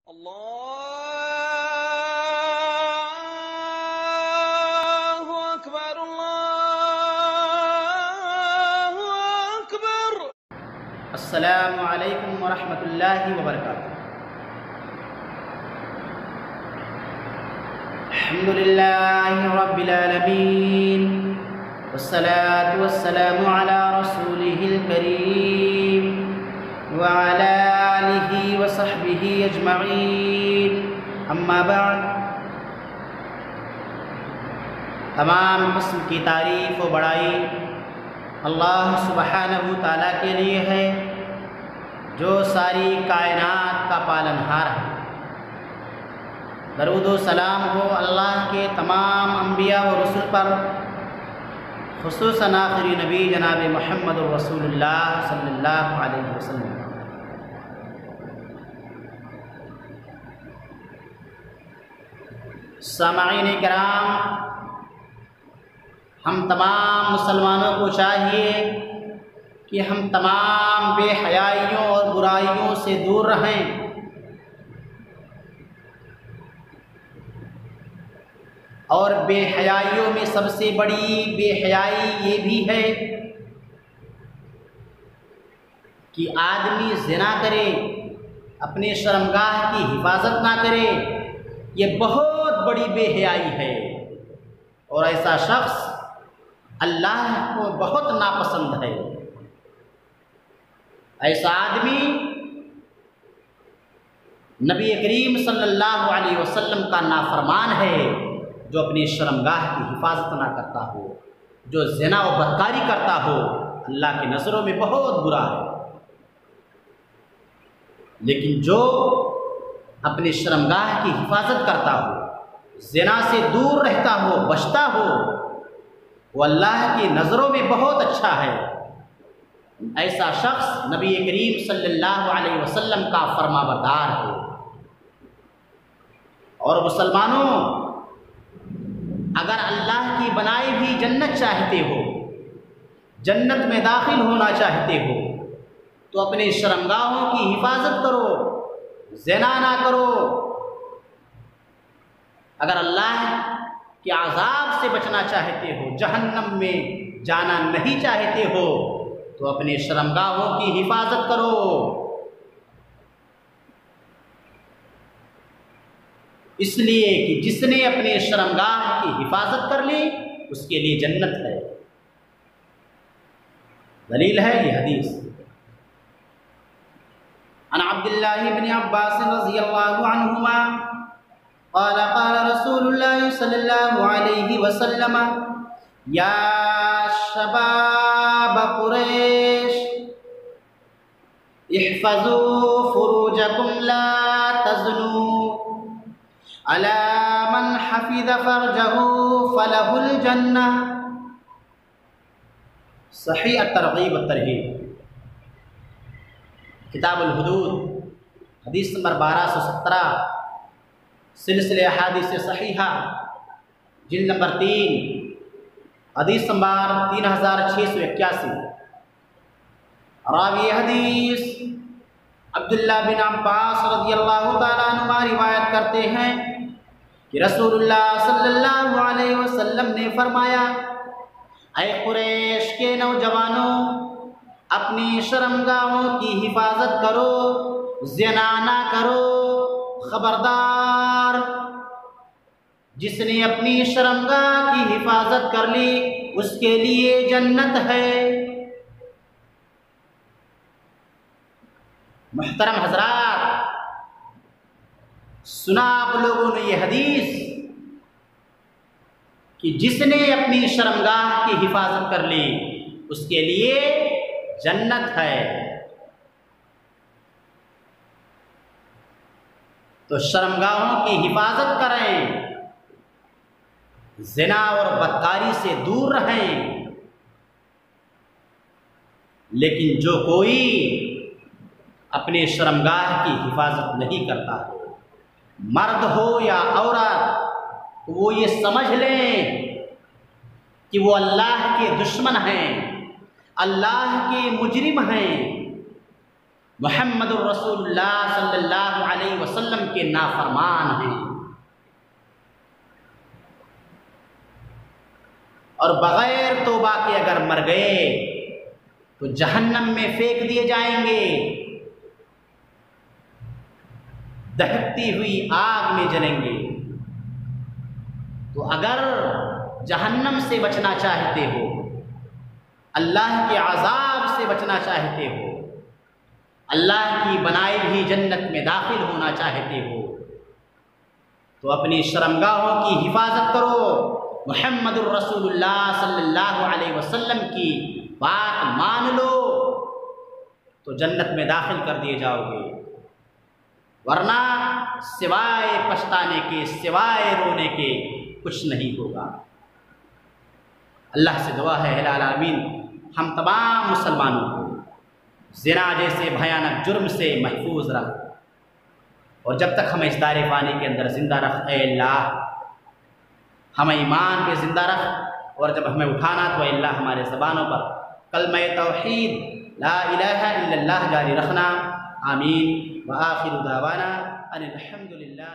الله أكبر الله أكبر. السلام علیکم ورحمۃ اللہ وبرکاتہ۔ الحمد للہ رب العالمین والصلاة والسلام علی رسولہ الکریم وعلی آلہ وصحبہ اجمعین، اما بعد۔ تمام قسم کی تعریف و بڑائی اللہ سبحانہ تعالیٰ کے لیے ہے، جو ساری کائنات کا پالنہار ہے۔ درود و سلام ہو اللہ کے تمام انبیاء و رسل پر، خصوصاً آخری نبی جناب محمد رسول اللہ صلی اللہ علیہ وسلم۔ سامعین کرام، ہم تمام مسلمانوں کو چاہیے کہ ہم تمام بے حیائیوں اور برائیوں سے دور رہیں، اور بے حیائیوں میں سب سے بڑی بے حیائی یہ بھی ہے کہ آدمی زنا کرے، اپنے شرمگاہ کی حفاظت نہ کرے، یہ بہت بڑی بے حیائی ہے، اور ایسا شخص اللہ کو بہت ناپسند ہے۔ ایسا آدمی نبی کریم صلی اللہ علیہ وسلم کا نافرمان ہے، جو اپنی شرمگاہ کی حفاظت نہ کرتا ہو، جو زنا و بدکاری کرتا ہو، اللہ کی نظروں میں بہت برا ہے۔ لیکن جو اپنی شرمگاہ کی حفاظت کرتا ہو، زنا سے دور رہتا ہو، بچتا ہو، وہ اللہ کی نظروں میں بہت اچھا ہے۔ ایسا شخص نبی کریم صلی اللہ علیہ وسلم کا فرما بردار ہے۔ اور مسلمانوں، اگر اللہ کی بنائی ہوئی جنت چاہتے ہو، جنت میں داخل ہونا چاہتے ہو، تو اپنے شرمگاہوں کی حفاظت کرو، زنا نہ کرو۔ اگر اللہ کہ عذاب سے بچنا چاہتے ہو، جہنم میں جانا نہیں چاہتے ہو، تو اپنے شرمگاہوں کی حفاظت کرو۔ اس لیے کہ جس نے اپنے شرمگاہ کی حفاظت کر لی، اس کے لیے جنت ہے۔ دلیل ہے یہ حدیث۔ عن عبداللہ بن عباس رضی اللہ عنہما قال قال رسول اللہ صلی اللہ علیہ وسلم یا شباب قریش احفظوا فروجکم لا تزنوا الا من حفظ فرجہ فلہ الجنہ۔ صحیح الترغیب والترہیب، کتاب الحدود، حدیث نمبر 1217، سلسلہ احادیث صحیحہ، جلد نمبر 3، حدیث نمبر 3681۔ راوی حدیث عبداللہ بن عباس رضی اللہ تعالیٰ عنہ روایت کرتے ہیں کہ رسول اللہ صلی اللہ علیہ وسلم نے فرمایا، اے قریش کے نوجوانوں، اپنی شرمگاہوں کی حفاظت کرو، زنا نہ کرو۔ خبردار، جس نے اپنی شرمگاہ کی حفاظت کر لی، اس کے لیے جنت ہے۔ محترم حضرات، سنا آپ لوگوں نے یہ حدیث کہ جس نے اپنی شرمگاہ کی حفاظت کر لی، اس کے لیے جنت ہے۔ تو شرمگاہوں کی حفاظت کریں، زنا اور بدکاری سے دور رہیں۔ لیکن جو کوئی اپنے شرمگاہ کی حفاظت نہیں کرتا، مرد ہو یا عورت، وہ یہ سمجھ لیں کہ وہ اللہ کے دشمن ہیں، اللہ کے مجرم ہیں، محمد الرسول اللہ صلی اللہ علیہ وسلم کے نافرمان ہیں اور بغیر توبہ کے اگر مر گئے تو جہنم میں پھینک دیے جائیں گے، دہکتی ہوئی آگ میں جلیں گے۔ تو اگر جہنم سے بچنا چاہتے ہو، اللہ کے عذاب سے بچنا چاہتے ہو، اللہ کی بنائی ہوئی جنت میں داخل ہونا چاہتے ہو، تو اپنی شرمگاہوں کی حفاظت کرو، محمد الرسول اللہ صلی اللہ علیہ وسلم کی بات مان لو تو جنت میں داخل کر دیے جاؤ گے، ورنہ سوائے پچھتانے کے، سوائے رونے کے کچھ نہیں ہوگا۔ اللہ سے دعا ہے الہ العالمین ہم تمام مسلمانوں کو زنا جیسے بھیانک جرم سے محفوظ رکھ، اور جب تک ہمیں اس دار فانی کے اندر زندہ رکھ اے اللہ، ہمیں ایمان پہ زندہ رکھ، اور جب ہمیں اٹھانا تو اے اللہ ہمارے زبانوں پر کلمہ توحید لا الہ الا اللہ جاری رکھنا۔ آمین۔ وآخر دعوانا ان الحمد للہ